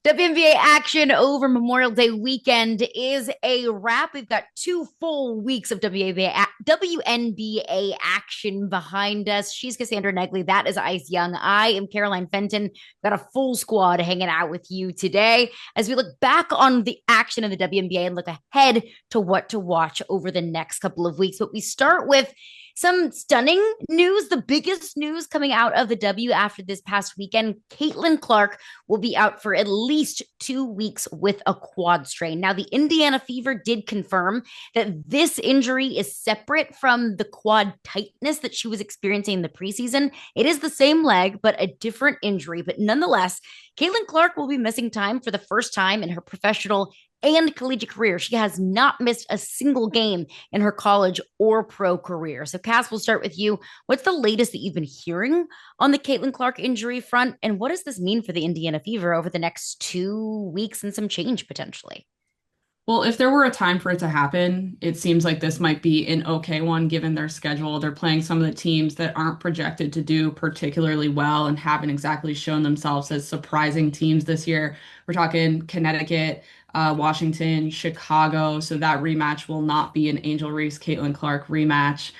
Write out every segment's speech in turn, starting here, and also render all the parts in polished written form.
WNBA action over Memorial Day weekend is a wrap. We've got 2 full weeks of WNBA action behind us. She's Cassandra Negley. That is Ice Young. I am Caroline Fenton. Got a full squad hanging out with you today as we look back on the action of the WNBA and look ahead to what to watch over the next couple of weeks. But we start with some stunning news. The biggest news coming out of the W after this past weekend, Caitlin Clark will be out for at least 2 weeks with a quad strain. Now, the Indiana Fever did confirm that this injury is separate from the quad tightness that she was experiencing in the preseason. It is the same leg, but a different injury. But nonetheless, Caitlin Clark will be missing time for the first time in her professional and collegiate career. She has not missed a single game in her college or pro career. So, Cass, we'll start with you. What's the latest that you've been hearing on the Caitlin Clark injury front? And what does this mean for the Indiana Fever over the next 2 weeks and some change potentially? Well, if there were a time for it to happen, it seems like this might be an okay one given their schedule. They're playing some of the teams that aren't projected to do particularly well and haven't exactly shown themselves as surprising teams this year. We're talking Connecticut, Washington, Chicago. So that rematch will not be an Angel Reese, Caitlin Clark rematch.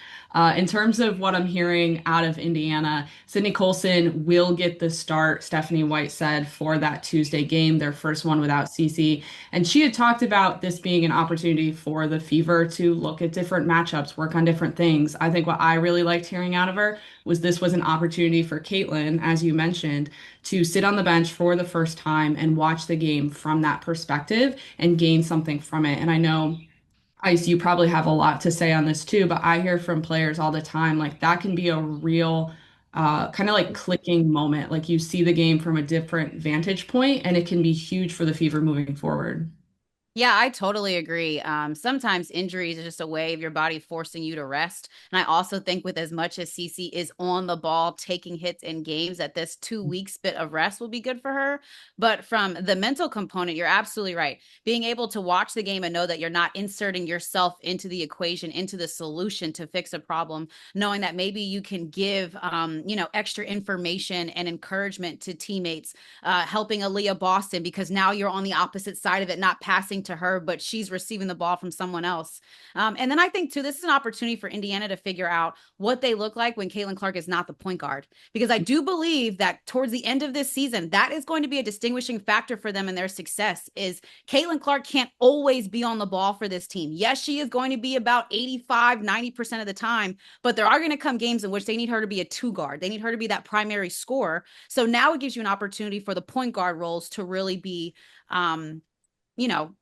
In terms of what I'm hearing out of Indiana, Sydney Colson will get the start, Stephanie White said, for that Tuesday game, their first one without Cece. And she had talked about this being an opportunity for the Fever to look at different matchups, work on different things. I think what I really liked hearing out of her was this was an opportunity for Caitlin, as you mentioned, to sit on the bench for the first time and watch the game from that perspective and gain something from it. And I know Ice, you probably have a lot to say on this too, but I hear from players all the time like that can be a real kind of like clicking moment. Like you see the game from a different vantage point, and it can be huge for the Fever moving forward. Yeah, I totally agree. Sometimes injuries are just a way of your body forcing you to rest. And I also think with as much as Cece is on the ball, taking hits in games, that this 2 weeks bit of rest will be good for her. But from the mental component, you're absolutely right. Being able to watch the game and know that you're not inserting yourself into the equation, into the solution to fix a problem, knowing that maybe you can give, extra information and encouragement to teammates, helping Aaliyah Boston because now you're on the opposite side of it, not passing to her, but she's receiving the ball from someone else. And then I think, too, this is an opportunity for Indiana to figure out what they look like when Caitlin Clark is not the point guard. Because I do believe that towards the end of this season, that is going to be a distinguishing factor for them in their success is Caitlin Clark can't always be on the ball for this team. Yes, she is going to be about 85, 90% of the time, but there are going to come games in which they need her to be a two guard. They need her to be that primary scorer. So now it gives you an opportunity for the point guard roles to really be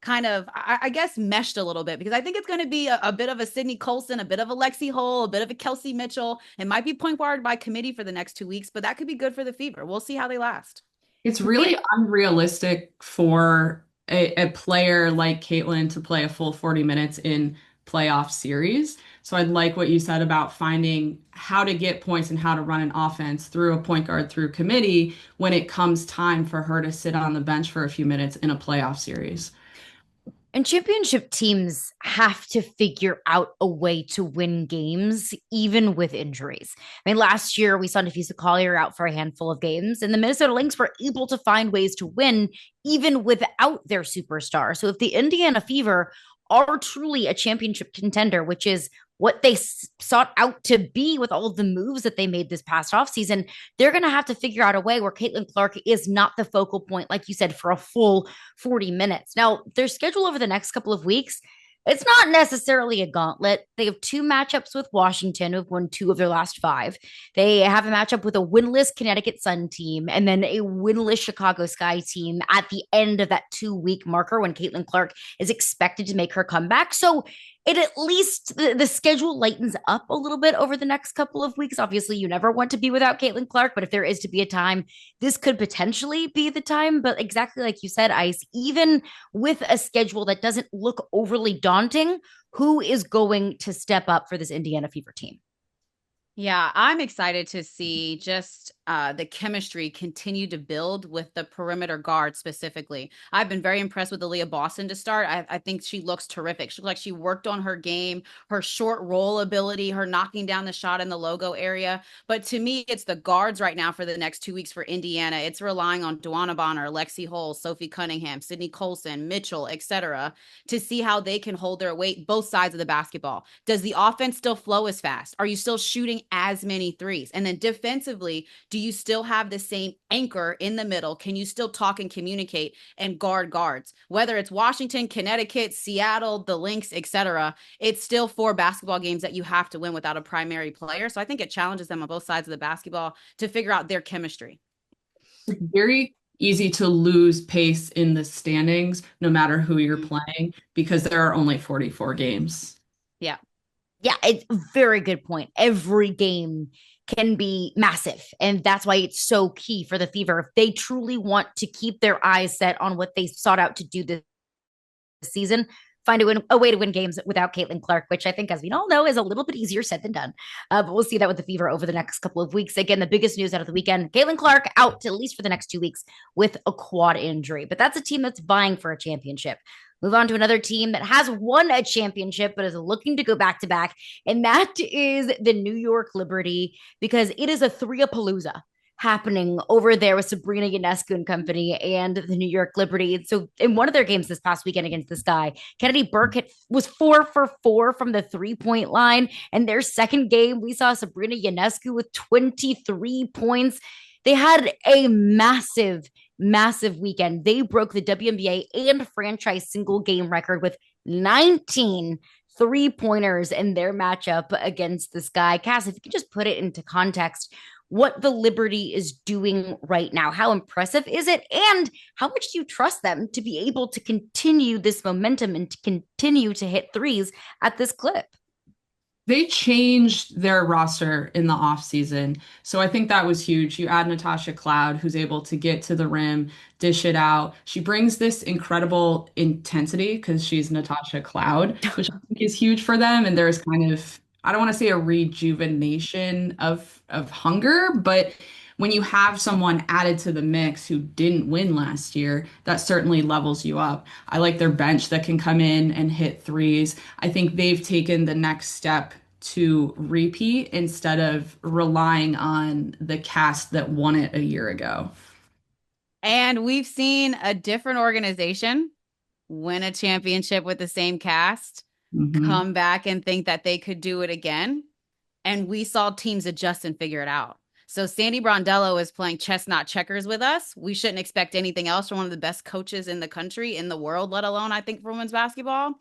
kind of, I guess, meshed a little bit because I think it's going to be a bit of a Sydney Colson, a bit of a Lexi Hull, a bit of a Kelsey Mitchell. It might be point guard by committee for the next 2 weeks, but that could be good for the Fever. We'll see how they last. It's really unrealistic for a player like Caitlin to play a full 40 minutes in playoff series. So I'd like what you said about finding how to get points and how to run an offense through a point guard through committee when it comes time for her to sit on the bench for a few minutes in a playoff series. And championship teams have to figure out a way to win games, even with injuries. I mean, last year we saw Nafisa Collier out for a handful of games, and the Minnesota Lynx were able to find ways to win even without their superstar. So if the Indiana Fever are truly a championship contender, which is what they sought out to be with all of the moves that they made this past offseason, they're going to have to figure out a way where Caitlin Clark is not the focal point, like you said, for a full 40 minutes. Now, their schedule over the next couple of weeks, it's not necessarily a gauntlet. They have 2 matchups with Washington, who've won 2 of their last 5. They have a matchup with a winless Connecticut Sun team and then a winless Chicago Sky team at the end of that 2 week marker when Caitlin Clark is expected to make her comeback. So it at least the schedule lightens up a little bit over the next couple of weeks. Obviously, you never want to be without Caitlin Clark, but if there is to be a time, this could potentially be the time. But exactly like you said, Ice, even with a schedule that doesn't look overly daunting, who is going to step up for this Indiana Fever team? Yeah, I'm excited to see just the chemistry continue to build with the perimeter guard specifically. I've been very impressed with Aaliyah Boston to start. I think she looks terrific. She looks like she worked on her game, her short roll ability, her knocking down the shot in the logo area. But to me, it's the guards right now for the next 2 weeks for Indiana. It's relying on Duana Bonner, Lexi Hull, Sophie Cunningham, Sydney Colson, Mitchell, etc., to see how they can hold their weight both sides of the basketball. Does the offense still flow as fast? Are you still shooting as many threes? And then defensively, do you still have the same anchor in the middle? Can you still talk and communicate and guard guards? Whether it's Washington, Connecticut, Seattle, the Lynx, etc., it's still 4 basketball games that you have to win without a primary player. So I think it challenges them on both sides of the basketball to figure out their chemistry. It's very easy to lose pace in the standings, no matter who you're playing, because there are only 44 games. Yeah. Yeah, it's a very good point. Every game can be massive. And that's why it's so key for the Fever. If they truly want to keep their eyes set on what they sought out to do this season, find a way to win games without Caitlin Clark, which I think, as we all know, is a little bit easier said than done. But we'll see that with the Fever over the next couple of weeks. Again, the biggest news out of the weekend, Caitlin Clark out at least for the next 2 weeks with a quad injury. But that's a team that's vying for a championship. Move on to another team that has won a championship but is looking to go back to back, and that is the New York Liberty, because it is a three-a-palooza happening over there with Sabrina Ionescu and company and the New York Liberty. So in one of their games this past weekend against this guy, Kennedy Burke was 4 for 4 from the 3-point line. And their second game, we saw Sabrina Ionescu with 23 points. They had a massive weekend. They broke the WNBA and franchise single game record with 19 3-pointers in their matchup against this guy. Cass, if you could just put it into context, what the Liberty is doing right now. How impressive is it? And how much do you trust them to be able to continue this momentum and to continue to hit threes at this clip? They changed their roster in the offseason. So I think that was huge. You add Natasha Cloud, who's able to get to the rim, dish it out. She brings this incredible intensity because she's Natasha Cloud, which I think is huge for them. And there's kind of, I don't want to say a rejuvenation of hunger, but when you have someone added to the mix who didn't win last year, that certainly levels you up. I like their bench that can come in and hit threes. I think they've taken the next step to repeat instead of relying on the cast that won it a year ago. And we've seen a different organization win a championship with the same cast, come back and think that they could do it again. And we saw teams adjust and figure it out. So Sandy Brondello is playing chestnut checkers with us. We shouldn't expect anything else from one of the best coaches in the country, in the world, let alone, I think, for women's basketball.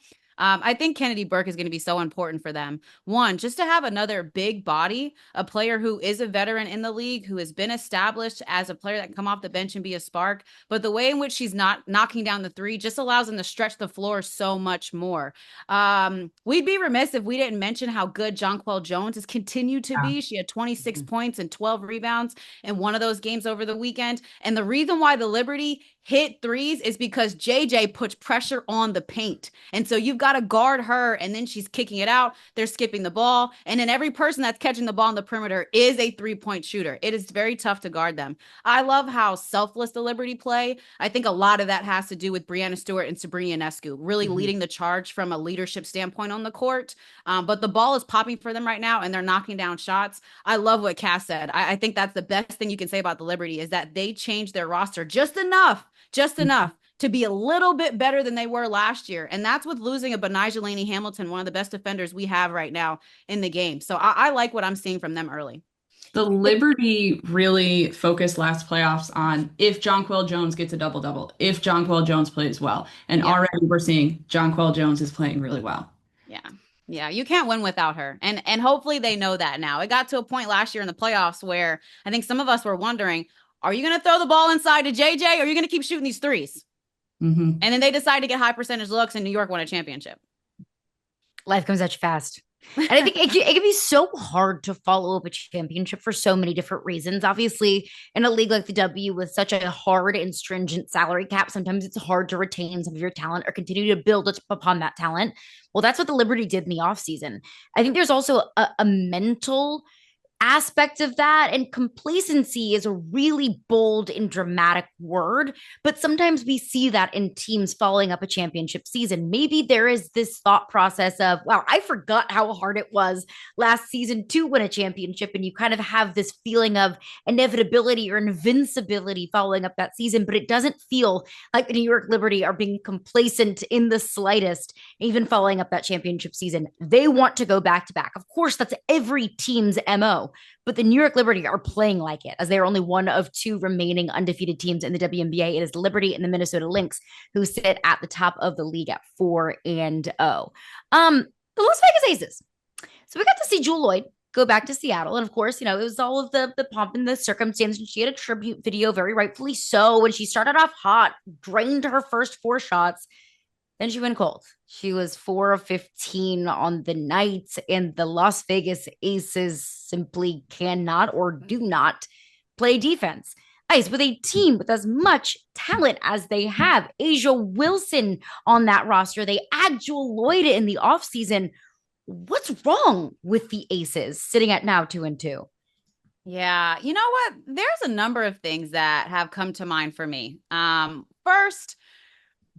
I think Kennedy Burke is going to be so important for them. One, just to have another big body, a player who is a veteran in the league, who has been established as a player that can come off the bench and be a spark. But the way in which she's not knocking down the three just allows them to stretch the floor so much more. We'd be remiss if we didn't mention how good Jonquel Jones has continued to be. She had 26 points and 12 rebounds in one of those games over the weekend. And the reason why the Liberty hit threes is because JJ puts pressure on the paint. And so you've got to guard her, and then she's kicking it out. They're skipping the ball. And then every person that's catching the ball on the perimeter is a 3-point shooter. It is very tough to guard them. I love how selfless the Liberty play. I think a lot of that has to do with Breanna Stewart and Sabrina Ionescu really leading the charge from a leadership standpoint on the court. But the ball is popping for them right now, and they're knocking down shots. I love what Cass said. I think that's the best thing you can say about the Liberty is that they changed their roster just enough to be a little bit better than they were last year. And that's with losing a Benijah Laney Hamilton, one of the best defenders we have right now in the game. So I like what I'm seeing from them early. The Liberty really focused last playoffs on if Jonquel Jones gets a double-double, if Jonquel Jones plays well. And already we're seeing Jonquel Jones is playing really well. Yeah. Yeah, you can't win without her. And hopefully they know that now. It got to a point last year in the playoffs where I think some of us were wondering, are you going to throw the ball inside to JJ, or are you going to keep shooting these threes? And then they decided to get high percentage looks, and New York won a championship. Life comes at you fast. And I think it can be so hard to follow up a championship for so many different reasons. Obviously, in a league like the W with such a hard and stringent salary cap, sometimes it's hard to retain some of your talent or continue to build upon that talent. Well, that's what the Liberty did in the offseason. I think there's also a mental aspect of that. And complacency is a really bold and dramatic word, but sometimes we see that in teams following up a championship season. Maybe there is this thought process of, wow, I forgot how hard it was last season to win a championship. And you kind of have this feeling of inevitability or invincibility following up that season, but it doesn't feel like the New York Liberty are being complacent in the slightest, even following up that championship season. They want to go back to back. Of course, that's every team's MO, but the New York Liberty are playing like it, as they are only one of two remaining undefeated teams in the WNBA. It is Liberty and the Minnesota Lynx, who sit at the top of the league at 4-0. The Las Vegas Aces. So we got to see Jewell Loyd go back to Seattle. And of course, it was all of the pomp and the circumstance. And she had a tribute video, very rightfully so. And she started off hot, drained her first 4 shots. Then she went cold. She was 4 of 15 on the night, and the Las Vegas Aces simply cannot or do not play defense. Ice, with a team with as much talent as they have, A'ja Wilson on that roster, they add Jewell Loyd in the offseason. What's wrong with the Aces sitting at now 2-2? Yeah, you know what? There's a number of things that have come to mind for me. First,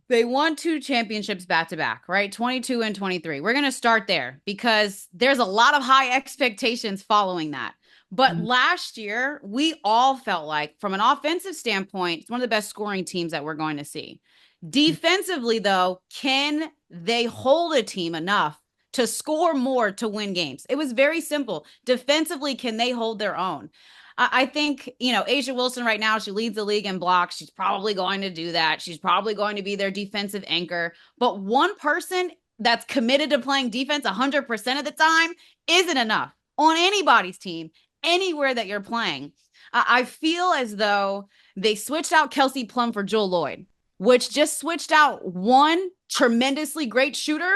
they won 2 championships back to back, right? 22 and 23. We're going to start there because there's a lot of high expectations following that. But last year, we all felt like, from an offensive standpoint, it's one of the best scoring teams that we're going to see. Defensively, though, can they hold a team enough to score more to win games? It was very simple. Defensively, can they hold their own? I think, A'ja Wilson right now, she leads the league in blocks. She's probably going to do that. She's probably going to be their defensive anchor. But one person that's committed to playing defense 100% of the time isn't enough on anybody's team, anywhere that you're playing. I feel as though they switched out Kelsey Plum for Jewell Loyd, which just switched out one tremendously great shooter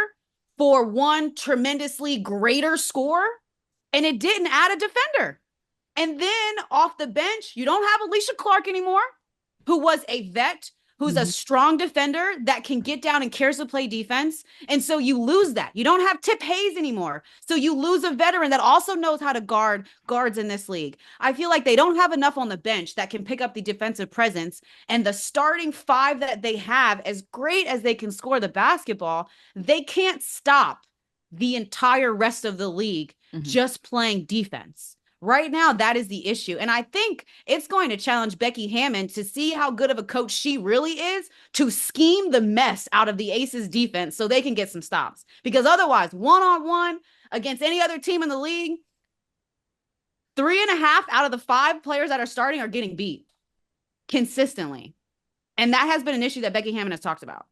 for one tremendously greater scorer, and it didn't add a defender. And then off the bench, you don't have Alicia Clark anymore, who was a vet, who's a strong defender that can get down and cares to play defense. And so you lose that. You don't have Tip Hayes anymore. So you lose a veteran that also knows how to guard guards in this league. I feel like they don't have enough on the bench that can pick up the defensive presence. And the starting 5 that they have, as great as they can score the basketball, they can't stop the entire rest of the league just playing defense. Right now, that is the issue. And I think it's going to challenge Becky Hammon to see how good of a coach she really is to scheme the mess out of the Aces defense so they can get some stops. Because otherwise, one-on-one against any other team in the league, 3.5 out of the 5 players that are starting are getting beat consistently. And that has been an issue that Becky Hammon has talked about.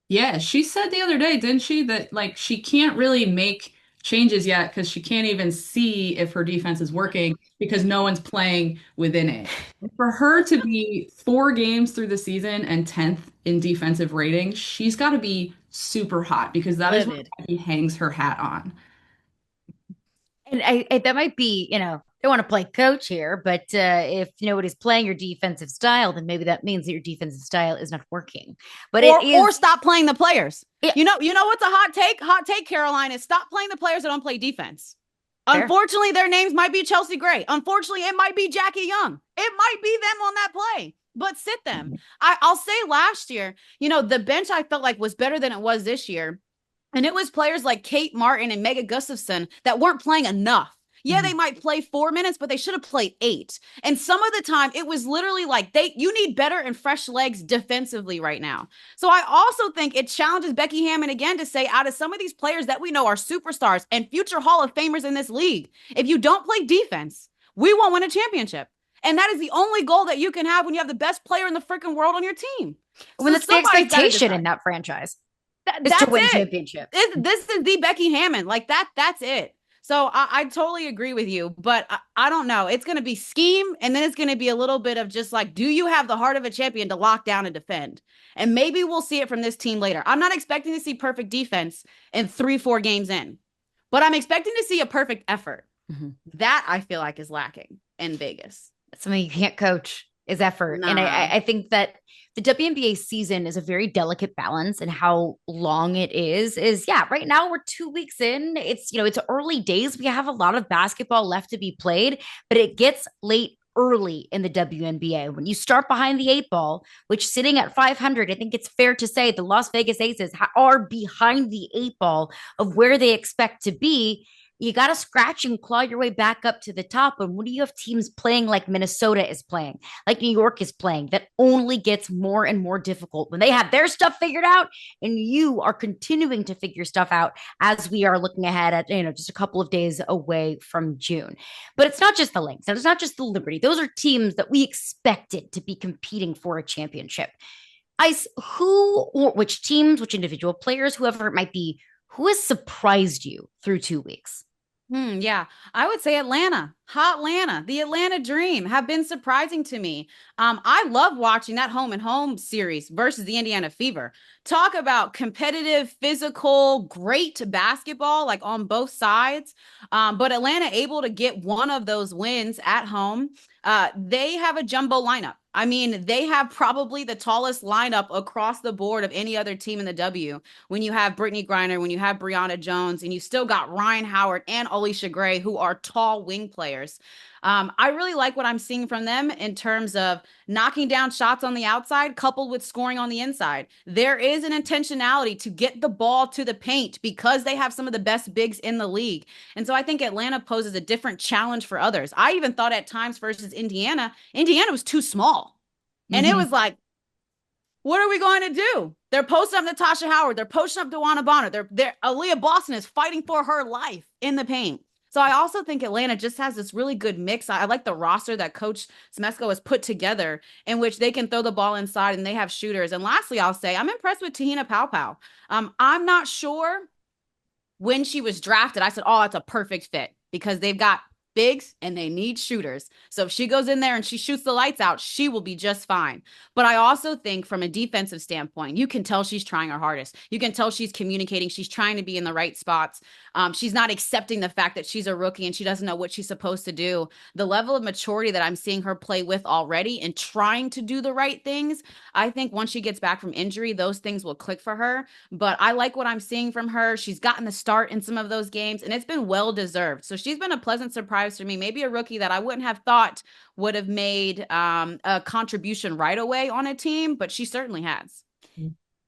Yeah, she said the other day, didn't she, that she can't really make changes yet because she can't even see if her defense is working because no one's playing within it. For her to be 4 games through the season and 10th in defensive rating, she's got to be super hot because that is what she hangs her hat on. And that might be, they want to play coach here, but if nobody's playing your defensive style, then maybe that means that your defensive style is not working. But or stop playing the players. Yeah. You know what's a hot take? Hot take, Caroline, is stop playing the players that don't play defense. Fair. Unfortunately, their names might be Chelsea Gray. Unfortunately, it might be Jackie Young. It might be them on that play, but sit them. I'll say last year, the bench I felt like was better than it was this year. And it was players like Kate Martin and Megan Gustafson that weren't playing enough. Yeah, they might play 4 minutes, but they should have played 8. And some of the time it was literally like you need better and fresh legs defensively right now. So I also think it challenges Becky Hammon again to say, out of some of these players that we know are superstars and future Hall of Famers in this league, if you don't play defense, we won't win a championship. And that is the only goal that you can have when you have the best player in the freaking world on your team. When it's the expectation in that franchise. That's to win it. Championship. This is the Becky Hammon. That's it. So I totally agree with you, but I don't know. It's going to be scheme, and then it's going to be a little bit of just like, do you have the heart of a champion to lock down and defend? And maybe we'll see it from this team later. I'm not expecting to see perfect defense in 3-4 games in, but I'm expecting to see a perfect effort. That I feel like is lacking in Vegas. That's something you can't coach. is effort. And Nah. I think that the WNBA season is a very delicate balance, and how long it is yeah, right now we're 2 weeks in. It's early days. We have a lot of basketball left to be played, but it gets late early in the WNBA. When you start behind the eight ball, which sitting at 500, I think it's fair to say the Las Vegas Aces are behind the eight ball of where they expect to be. You got to scratch and claw your way back up to the top. And when do you have teams playing like Minnesota is playing, like New York is playing, that only gets more and more difficult when they have their stuff figured out and you are continuing to figure stuff out as we are looking ahead at, just a couple of days away from June. But it's not just the Lynx and it's not just the Liberty. Those are teams that we expected to be competing for a championship. Ice, who or which teams, which individual players, whoever it might be, who has surprised you through 2 weeks? Yeah, I would say Atlanta, hot Atlanta, the Atlanta Dream have been surprising to me. I love watching that home and home series versus the Indiana Fever. Talk about competitive, physical, great basketball, like on both sides. But Atlanta able to get one of those wins at home. They have a jumbo lineup. I mean, they have probably the tallest lineup across the board of any other team in the W. When you have Brittany Griner, when you have Brianna Jones, and you still got Ryan Howard and Alicia Gray, who are tall wing players. I really like what I'm seeing from them in terms of knocking down shots on the outside coupled with scoring on the inside. There is an intentionality to get the ball to the paint because they have some of the best bigs in the league. And so I think Atlanta poses a different challenge for others. I even thought at times versus Indiana was too small. And it was like, what are we going to do? They're posting up Natasha Howard. They're posting up DeWanna Bonner. They're Aaliyah Boston is fighting for her life in the paint. So I also think Atlanta just has this really good mix. I like the roster that Coach Smesco has put together in which they can throw the ball inside and they have shooters. And lastly, I'll say I'm impressed with Tahina Paopao. I'm not sure when she was drafted. I said, oh, it's a perfect fit because they've got bigs and they need shooters. So if she goes in there and she shoots the lights out, she will be just fine. But I also think from a defensive standpoint, you can tell she's trying her hardest. You can tell she's communicating. She's trying to be in the right spots. She's not accepting the fact that she's a rookie and she doesn't know what she's supposed to do. The level of maturity that I'm seeing her play with already and trying to do the right things, I think once she gets back from injury, those things will click for her. But I like what I'm seeing from her. She's gotten the start in some of those games and it's been well deserved. So she's been a pleasant surprise for me, maybe a rookie that I wouldn't have thought would have made a contribution right away on a team, but she certainly has.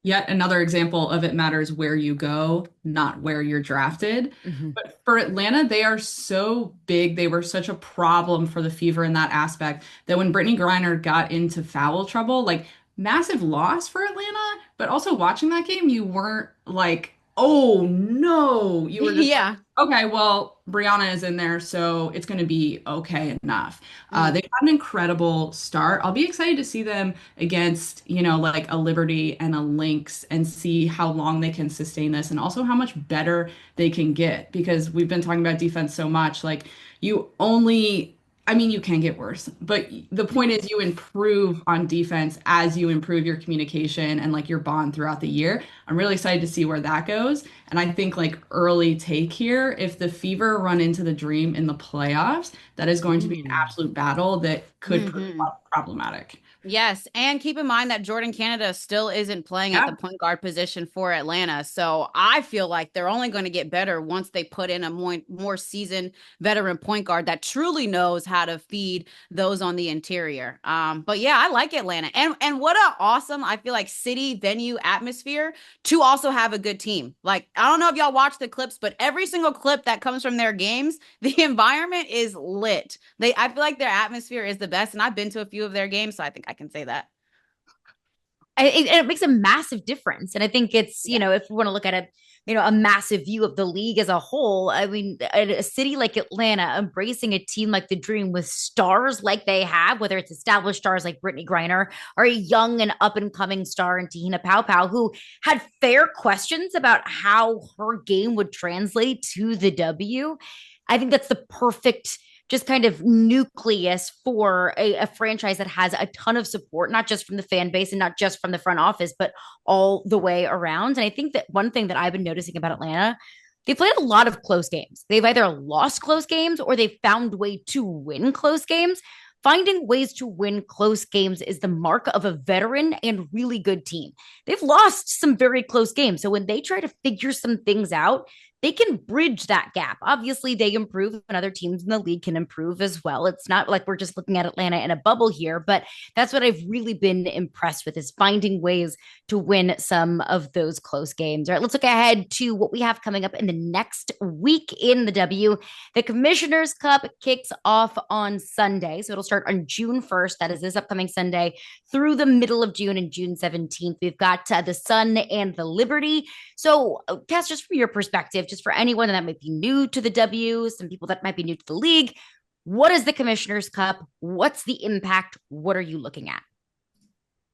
Yet another example of it matters where you go, not where you're drafted. But for Atlanta, they are so big. They were such a problem for the Fever in that aspect that when Brittany Griner got into foul trouble, like massive loss for Atlanta, but also watching that game, you weren't like, oh no, you were just Yeah. okay, well, Brianna is in there, so it's going to be okay enough. They've had an incredible start. I'll be excited to see them against, like a Liberty and a Lynx and see how long they can sustain this and also how much better they can get because we've been talking about defense so much. Like you can get worse, but the point is you improve on defense as you improve your communication and like your bond throughout the year. I'm really excited to see where that goes. And I think like early take here, if the Fever run into the Dream in the playoffs, that is going to be an absolute battle that could prove problematic. Yes, and keep in mind that Jordan Canada still isn't playing at the point guard position for Atlanta. So I feel like they're only going to get better once they put in a more seasoned veteran point guard that truly knows how to feed those on the interior. But yeah, I like Atlanta. And what a awesome, I feel like city venue atmosphere to also have a good team. Like, I don't know if y'all watch the clips, but every single clip that comes from their games, the environment is lit. I feel like their atmosphere is the best. And I've been to a few of their games, so I think I can say that. It makes a massive difference. And I think it's, if we want to look at a massive view of the league as a whole, I mean, a city like Atlanta embracing a team like the Dream with stars like they have, whether it's established stars like Brittany Griner or a young and up and coming star in Tahina Paopao, who had fair questions about how her game would translate to the W. I think that's the perfect just kind of nucleus for a franchise that has a ton of support, not just from the fan base and not just from the front office, but all the way around. And I think that one thing that I've been noticing about Atlanta, they've played a lot of close games. They've either lost close games or they've found a way to win close games. finding ways to win close games is the mark of a veteran and really good team. They've lost some very close games. So when they try to figure some things out, they can bridge that gap. Obviously, they improve, and other teams in the league can improve as well. It's not like we're just looking at Atlanta in a bubble here, but that's what I've really been impressed with, is finding ways to win some of those close games. All right, let's look ahead to what we have coming up in the next week in the W. The Commissioner's Cup kicks off on Sunday. So it'll start on June 1st. That is this upcoming Sunday through the middle of June and June 17th. We've got the Sun and the Liberty. So, Cass, just from your perspective, just for anyone that might be new to the W, some people that might be new to the league, what is the Commissioner's Cup? What's the impact? What are you looking at?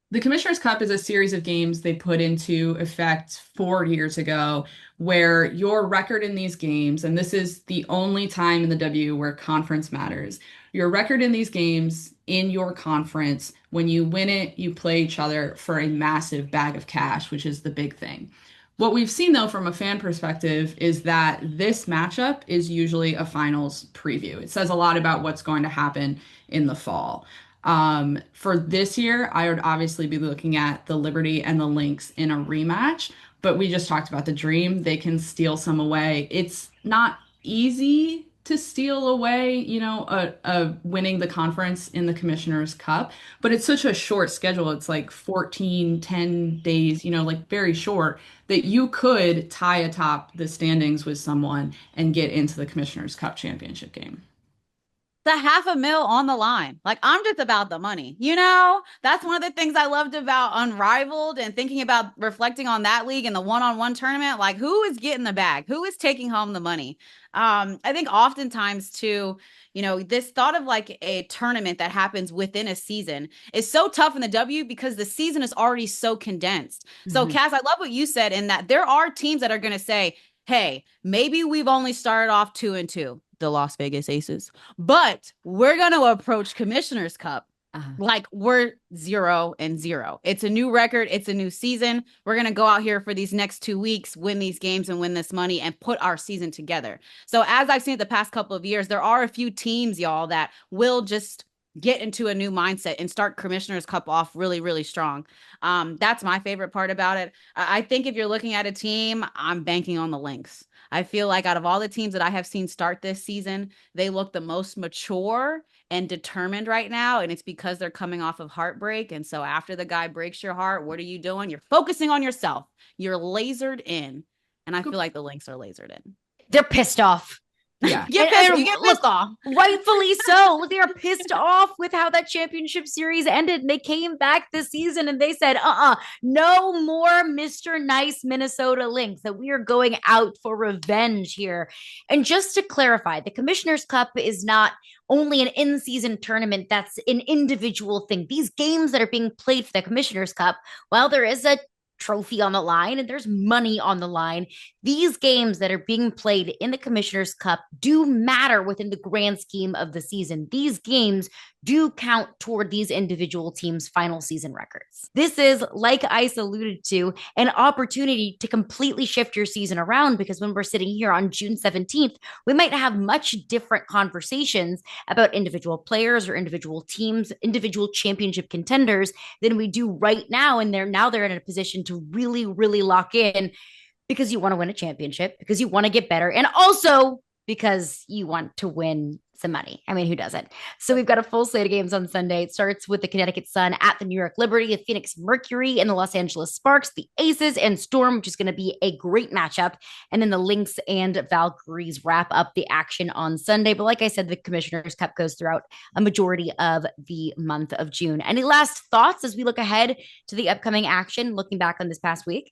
The Commissioner's Cup is a series of games they put into effect 4 years ago, where your record in these games, and this is the only time in the W where conference matters, your record in these games in your conference, when you win it, you play each other for a massive bag of cash, which is the big thing. What we've seen, though, from a fan perspective, is that this matchup is usually a finals preview. It says a lot about what's going to happen in the fall. For this year, I would obviously be looking at the Liberty and the Lynx in a rematch, but we just talked about the Dream. They can steal some away. It's not easy to steal away, winning the conference in the Commissioner's Cup, but it's such a short schedule. It's like 14, 10 days, like very short, that you could tie atop the standings with someone and get into the Commissioner's Cup championship game. The $500,000 on the line. Like, I'm just about the money. That's one of the things I loved about Unrivaled and thinking about reflecting on that league and the one-on-one tournament. Like, who is getting the bag? Who is taking home the money? I think oftentimes too, this thought of like a tournament that happens within a season is so tough in the W because the season is already so condensed. So Cass, I love what you said in that there are teams that are going to say, hey, maybe we've only started off 2-2, the Las Vegas Aces, but we're going to approach Commissioner's Cup like we're 0-0. It's a new record. It's a new season. We're going to go out here for these next 2 weeks, win these games and win this money and put our season together. So as I've seen it the past couple of years, there are a few teams, y'all, that will just get into a new mindset and start Commissioner's Cup off really, really strong. That's my favorite part about it. I think if you're looking at a team, I'm banking on the Lynx. I feel like out of all the teams that I have seen start this season, they look the most mature and determined right now. And it's because they're coming off of heartbreak. And so after the guy breaks your heart, what are you doing? You're focusing on yourself. You're lasered in. And I feel like the Lynx are lasered in. They're pissed off. Yeah. You get pissed off. Rightfully so. They are pissed off with how that championship series ended. And they came back this season and they said, no more Mr. Nice Minnesota Lynx, that we are going out for revenge here. And just to clarify, the Commissioner's Cup is not only an in-season tournament that's an individual thing. These games that are being played for the Commissioner's Cup, while there is a trophy on the line and there's money on the line, these games that are being played in the Commissioner's Cup do matter within the grand scheme of the season. These games do count toward these individual teams' final season records. This is, like Ice alluded to, an opportunity to completely shift your season around, because when we're sitting here on June 17th, we might have much different conversations about individual players or individual teams, individual championship contenders than we do right now. And they're in a position to really, really lock in, because you want to win a championship, because you want to get better, and also because you want to win some money. I mean, who doesn't? So we've got a full slate of games on Sunday. It starts with the Connecticut Sun at the New York Liberty, the Phoenix Mercury and the Los Angeles Sparks, the Aces and Storm, which is going to be a great matchup. And then the Lynx and Valkyries wrap up the action on Sunday. But like I said, the Commissioner's Cup goes throughout a majority of the month of June. Any last thoughts as we look ahead to the upcoming action, looking back on this past week?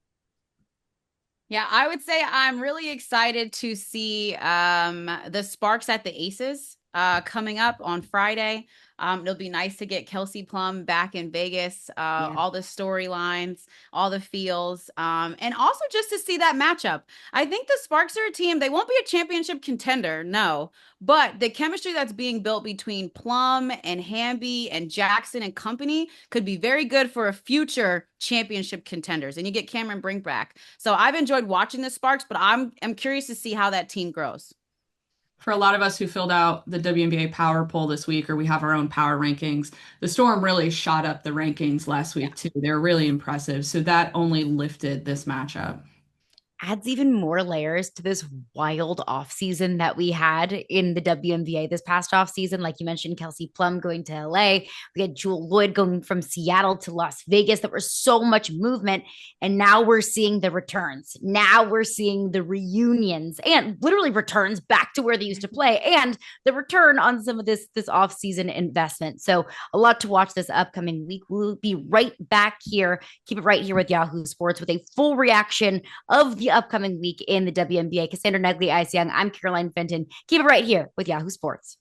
Yeah, I would say I'm really excited to see the Sparks at the Aces coming up on Friday. It'll be nice to get Kelsey Plum back in Vegas, all the storylines, all the feels, and also just to see that matchup. I think the Sparks are a team, they won't be a championship contender, no, but the chemistry that's being built between Plum and Hamby and Jackson and company could be very good for a future championship contenders. And you get Cameron Brink back. So I've enjoyed watching the Sparks, but I'm curious to see how that team grows. For a lot of us who filled out the WNBA power poll this week, or we have our own power rankings, the Storm really shot up the rankings last week too. They're really impressive. So that only lifted this matchup. Adds even more layers to this wild offseason that we had in the WNBA this past offseason. Like you mentioned, Kelsey Plum going to LA. We had Jewel Lloyd going from Seattle to Las Vegas. There was so much movement. And now we're seeing the returns. Now we're seeing the reunions and literally returns back to where they used to play and the return on some of this offseason investment. So a lot to watch this upcoming week. We'll be right back here. Keep it right here with Yahoo Sports with a full reaction of the upcoming week in the WNBA. Cassandra Negley, Ice Young. I'm Caroline Fenton. Keep it right here with Yahoo Sports.